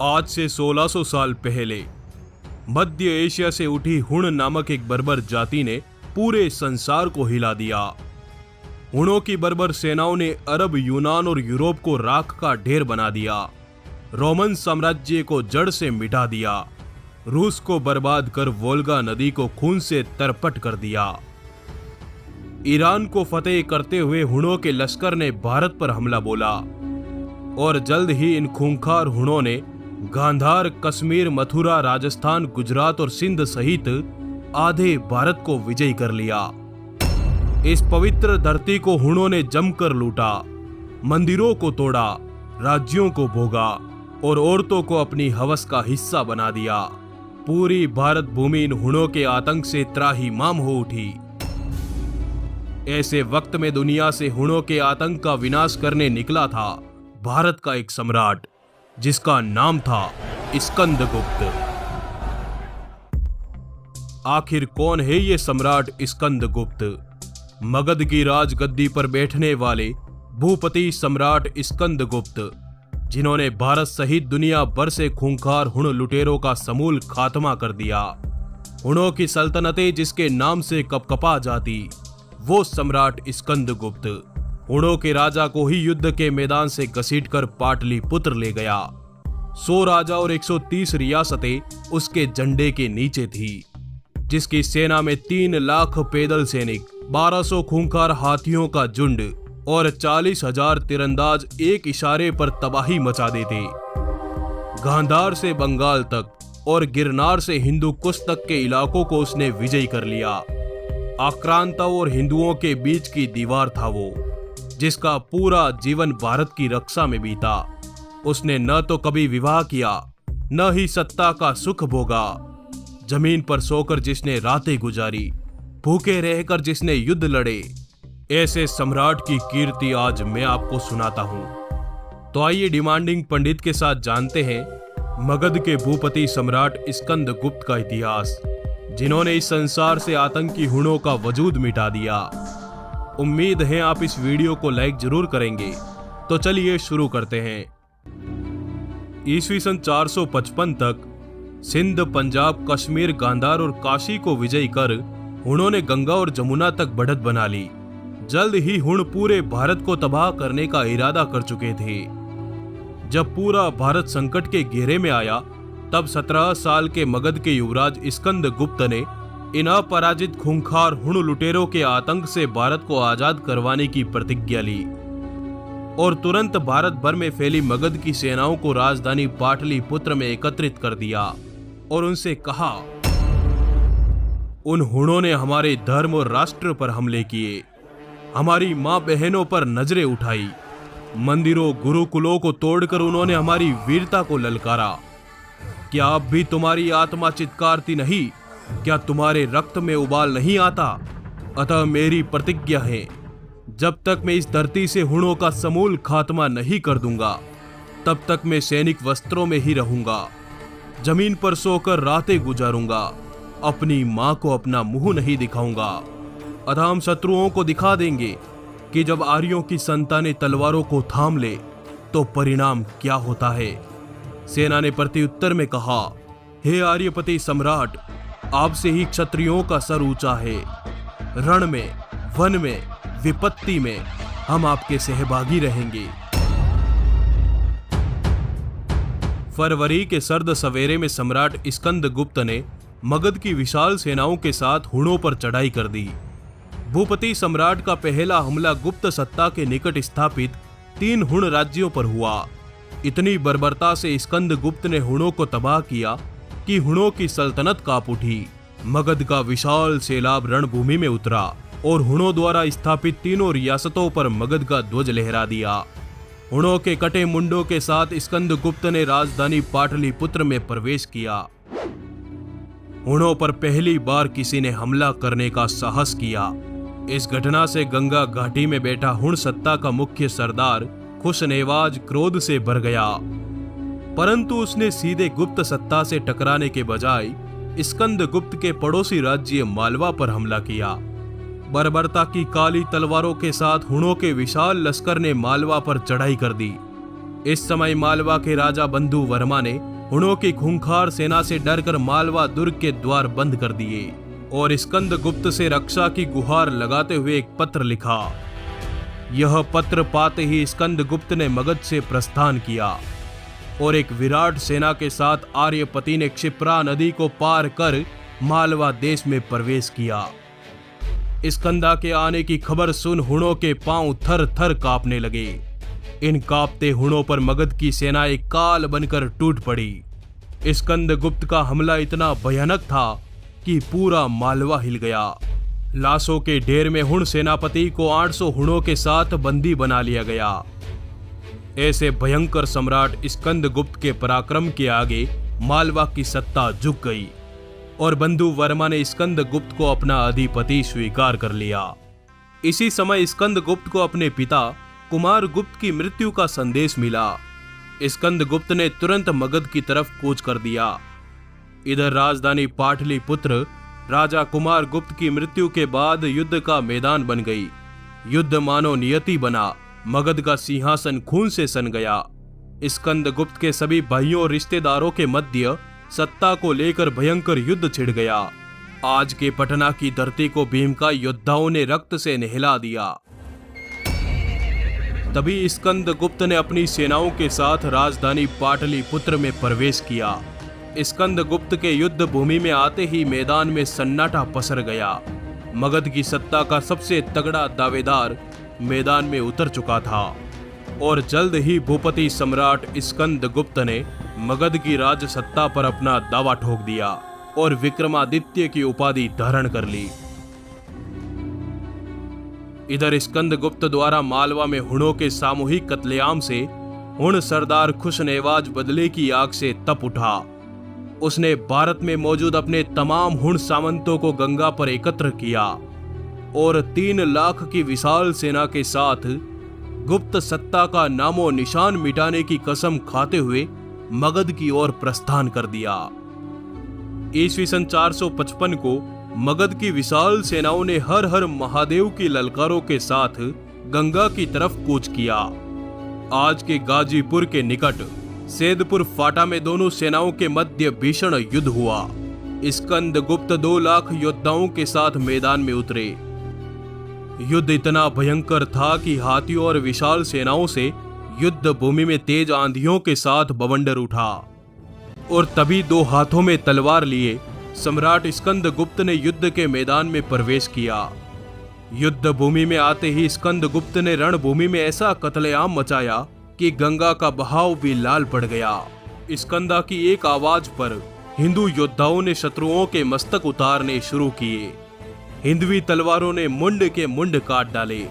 आज से 1600 साल पहले मध्य एशिया से उठी हुण नामक एक बर्बर जाति ने पूरे संसार को हिला दिया। हुणों की बर्बर सेनाओं ने अरब, यूनान और यूरोप को राख का ढेर बना दिया। रोमन साम्राज्य को जड़ से मिटा दिया। रूस को बर्बाद कर वोल्गा नदी को खून से तरपट कर दिया। ईरान को फतेह करते हुए हुणों के लश्कर ने भारत पर हमला बोला और जल्द ही इन खूंखार हुणों ने गांधार, कश्मीर, मथुरा, राजस्थान, गुजरात और सिंध सहित आधे भारत को विजयी कर लिया। इस पवित्र धरती को हुणों ने जमकर लूटा, मंदिरों को तोड़ा, राज्यों को भोगा और औरतों को अपनी हवस का हिस्सा बना दिया। पूरी भारत भूमि इन हुणों के आतंक से त्राहिमाम हो उठी। ऐसे वक्त में दुनिया से हुणों के आतंक का विनाश करने निकला था भारत का एक सम्राट, जिसका नाम था स्कंदगुप्त। आखिर कौन है ये सम्राट स्कंदगुप्त? मगध की राजगद्दी पर बैठने वाले भूपति सम्राट स्कंदगुप्त, जिन्होंने भारत सहित दुनिया भर से खूंखार हुण लुटेरों का समूल खात्मा कर दिया। हुणों की सल्तनतें जिसके नाम से कपकपा जाती, वो सम्राट स्कंदगुप्त हुणों के राजा को ही युद्ध के मैदान से घसीटकर पाटलिपुत्र ले गया। 100 राजा और 130 रियासतें उसके झंडे के नीचे थी, जिसकी सेना में 3 लाख पैदल सैनिक, 1200 खूंखार हाथियों का झुंड और 40,000 तीरंदाज एक इशारे पर तबाही मचा देते। गांधार से बंगाल तक और गिरनार से हिंदू कुश तक के इलाकों को उसने विजयी कर लिया। आक्रांताओं और हिंदुओं के बीच की दीवार था वो, जिसका पूरा जीवन भारत की रक्षा में बीता। उसने न तो कभी विवाह किया, न ही सत्ता का सुख भोगा। जमीन पर सोकर जिसने रातें गुजारी, भूखे रहकर जिसने युद्ध लड़े, ऐसे सम्राट की कीर्ति आज मैं आपको सुनाता हूं। तो आइए डिमांडिंग पंडित के साथ जानते हैं मगध के भूपति सम्राट स्कंदगुप्त का इतिहास, जिन्होंने इस संसार से आतंकी हुणों का वजूद मिटा दिया। उम्मीद है आप इस वीडियो को लाइक जरूर करेंगे। तो चलिए शुरू करते हैं। ईस्वी सन 455 तक सिंध, पंजाब, कश्मीर, गांधार और काशी को विजयी कर हुणों ने गंगा और जमुना तक बढ़त बना ली। जल्द ही हुण पूरे भारत को तबाह करने का इरादा कर चुके थे। जब पूरा भारत संकट के घेरे में आया, तब 17 साल के मगध के युवराज स्कंदगुप्त ने इन अपराजित खूंखार हुण लुटेरों के आतंक से भारत को आजाद करवाने की प्रतिज्ञा ली और तुरंत भारत भर में फैली मगध की सेनाओं को राजधानी पाटलिपुत्र में एकत्रित कर दिया और उनसे कहा, उन हुणों ने हमारे धर्म और राष्ट्र पर हमले किए, हमारी मां बहनों पर नजरें उठाई, मंदिरों, गुरुकुलों को तोड़कर उन्होंने हमारी वीरता को ललकारा। क्या अब भी तुम्हारी आत्मा चित्कारती नहीं? क्या तुम्हारे रक्त में उबाल नहीं आता? अतः मेरी प्रतिज्ञा है, जब तक मैं इस धरती से हुणों का समूल खात्मा नहीं कर दूंगा, तब तक मैं सैनिक वस्त्रों में ही रहूंगा, जमीन पर सोकर रातें गुजारूंगा, अपनी मां को अपना मुंह नहीं दिखाऊंगा। अतः हम शत्रुओं को दिखा देंगे कि जब आर्यों की संतानें तलवारों को थाम ले तो परिणाम क्या होता है। सेना ने प्रत्युत्तर में कहा, हे आर्यपति सम्राट, आपसे ही क्षत्रियों का सर ऊंचा है। रण में, वन में, विपत्ति में हम आपके सहभागी रहेंगे। फरवरी के सर्द सवेरे में सम्राट स्कंदगुप्त ने मगध की विशाल सेनाओं के साथ हुणों पर चढ़ाई कर दी। भूपति सम्राट का पहला हमला गुप्त सत्ता के निकट स्थापित 3 हुण राज्यों पर हुआ। इतनी बर्बरता से स्कंदगुप्त ने हुणों को तबाह किया कि हुणों की सल्तनत कांप उठी। मगध का विशाल सैलाब रणभूमि में उतरा और हुणों द्वारा स्थापित 3 रियासतों पर मगध का ध्वज लहरा दिया। हुणों के कटे मुंडों के साथ स्कंदगुप्त ने राजधानी पाटलिपुत्र में प्रवेश किया। हुणों पर पहली बार किसी ने हमला करने का साहस किया। इस घटना से गंगा घाटी में बैठा हुण सत्ता का मुख्य सरदार खुशनेवाज क्रोध से भर गया, परंतु उसने सीधे गुप्त सत्ता से टकराने के बजाय स्कंदगुप्त के पड़ोसी राज्य मालवा पर हमला किया। बर्बरता की काली तलवारों के साथ हुणों के विशाल लश्कर ने मालवा पर चढ़ाई कर दी। इस समय मालवा के राजा बंधु वर्मा ने हुणों की खूंखार सेना से डरकर मालवा दुर्ग के द्वार बंद कर दिए और स्कंदगुप्त से रक्षा की गुहार लगाते हुए एक पत्र लिखा। यह पत्र पाते ही स्कंदगुप्त ने मगध से प्रस्थान किया और एक विराट सेना के साथ आर्यपति ने क्षिप्रा नदी को पार कर मालवा देश में प्रवेश किया। स्कंदा के आने की खबर सुन हुणों के पांव थर थर कांपने लगे। इन कांपते हुणों पर मगध की सेना एक काल बनकर टूट पड़ी। स्कंदगुप्त का हमला इतना भयानक था कि पूरा मालवा हिल गया। लाशों के ढेर में हुण सेनापति को 800 हुणों के साथ बंदी बना लिया गया। ऐसे भयंकर सम्राट स्कंदगुप्त के पराक्रम के आगे मालवा की सत्ता झुक गई और बंधु वर्मा ने स्कंदगुप्त को अपना अधिपति स्वीकार कर लिया। इसी समय स्कंदगुप्त को अपने पिता कुमारगुप्त की मृत्यु का संदेश मिला। स्कंदगुप्त ने तुरंत मगध की तरफ कूच कर दिया। इधर राजधानी पाटलिपुत्र राजा कुमारगुप्त की मृत्यु के बाद युद्ध का मैदान बन गई। युद्ध मानो नियति बना। मगध का सिंहासन खून से सन गया। स्कंदगुप्त के सभी भाइयों और रिश्तेदारों के मध्य सत्ता को लेकर भयंकर युद्ध छिड़ गया। आज के पटना की धरती को भीमका योद्धाओं ने रक्त से नहला दिया। तभी स्कंदगुप्त ने अपनी सेनाओं के साथ राजधानी पाटलिपुत्र में प्रवेश किया। स्कंदगुप्त के युद्ध भूमि में आते ही मैदान में सन्नाटा पसर गया। मगध की सत्ता का सबसे तगड़ा दावेदार मैदान में उतर चुका था और जल्द ही भूपति सम्राट स्कंदगुप्त ने मगध की राज सत्ता पर अपना दावा ठोक दिया और विक्रमादित्य की उपाधि धारण कर ली। इधर स्कंदगुप्त द्वारा मालवा में हुणों के सामूहिक कत्लेआम से हुण सरदार खुशनेवाज बदले की आग से तप उठा। उसने भारत में मौजूद अपने तमाम हुण सामंतों को गंगा पर एकत्र किया और 3 लाख की विशाल सेना के साथ गुप्त सत्ता का नामो निशान मिटाने की कसम खाते हुए मगध की ओर प्रस्थान कर दिया। ईस्वी सन 455 को मगध की विशाल सेनाओं ने हर हर महादेव की ललकारों के साथ गंगा की तरफ कूच किया। आज के गाजीपुर के निकट सैदपुर फाटा में दोनों सेनाओं के मध्य भीषण युद्ध हुआ। स्कंदगुप्त 2 लाख योद्धाओं के साथ मैदान में उतरे। युद्ध इतना भयंकर था कि हाथियों और विशाल सेनाओं से युद्ध भूमि में तेज आंधियों के साथ बवंडर उठा और तभी 2 हाथों में तलवार लिए सम्राट स्कंदगुप्त ने युद्ध के मैदान में प्रवेश किया। युद्ध भूमि में आते ही स्कंदगुप्त ने रणभूमि में ऐसा कत्लेआम मचाया कि गंगा का बहाव भी लाल पड़ गया। स्कंदा की एक आवाज पर हिंदू योद्धाओं ने शत्रुओं के मस्तक उतारने शुरू किए। हिंदवी तलवारों ने मुंड के मुंड काट डाले।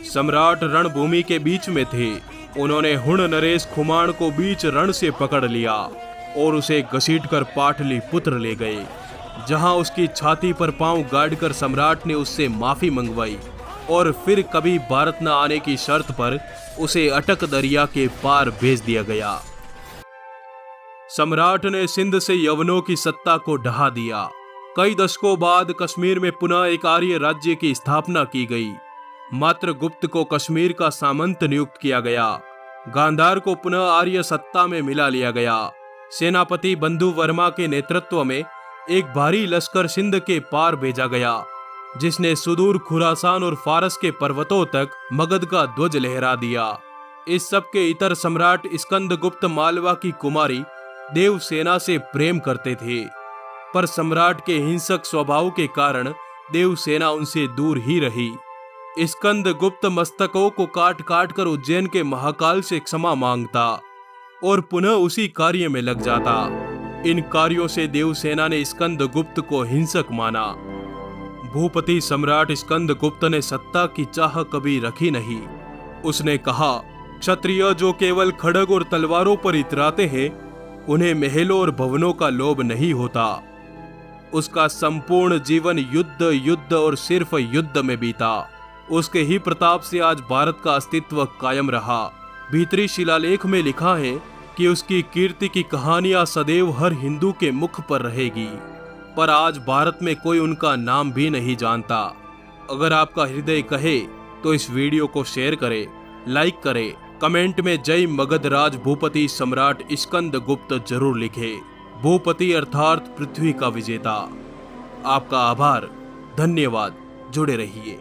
सम्राट रणभूमि के बीच में थे। उन्होंने हुण नरेश खुमान को बीच रण से पकड़ लिया और उसे घसीटकर पाटलिपुत्र ले गए, जहां उसकी छाती पर पांव गाड़कर सम्राट ने उससे माफी मंगवाई और फिर कभी भारत न आने की शर्त पर उसे अटक दरिया के पार भेज दिया गया। सम्राट ने सिंध से यवनों की सत्ता को ढहा दिया। कई दशकों बाद कश्मीर में पुनः एक आर्य राज्य की स्थापना की गई। मात्र गुप्त को कश्मीर का सामंत नियुक्त किया गया। गांधार को पुनः आर्य सत्ता में मिला लिया गया। सेनापति बंधु वर्मा के नेतृत्व में एक भारी लश्कर सिंध के पार भेजा गया, जिसने सुदूर खुरासान और फारस के पर्वतों तक मगध का ध्वज लहरा दिया। इस सब के इतर सम्राट स्कंदगुप्त मालवा की कुमारी देवसेना से प्रेम करते थे, पर सम्राट के हिंसक स्वभाव के कारण देवसेना उनसे दूर ही रही। स्कंदगुप्त मस्तकों को काट काट कर उज्जैन के महाकाल से क्षमा मांगता और पुनः उसी कार्य में लग जाता। इन कार्यों से देवसेना ने स्कंदगुप्त को हिंसक माना। भूपति सम्राट स्कंदगुप्त ने सत्ता की चाह कभी रखी नहीं। उसने कहा, क्षत्रिय जो केवल खड्ग और तलवारों पर इतराते हैं, उन्हें महलों और भवनों का लोभ नहीं होता। उसका संपूर्ण जीवन युद्ध युद्ध और सिर्फ युद्ध में बीता। उसके ही प्रताप से आज भारत का अस्तित्व कायम रहा। भीतरी शिलालेख में लिखा है कि उसकी कीर्ति की कहानियां सदैव हर हिंदू के मुख पर रहेगी, पर आज भारत में कोई उनका नाम भी नहीं जानता। अगर आपका हृदय कहे तो इस वीडियो को शेयर करें, लाइक करें कमेंट में जय मगध राज भूपति सम्राट स्कंदगुप्त जरूर लिखें। भूपति अर्थात पृथ्वी का विजेता। आपका आभार, धन्यवाद। जुड़े रहिए।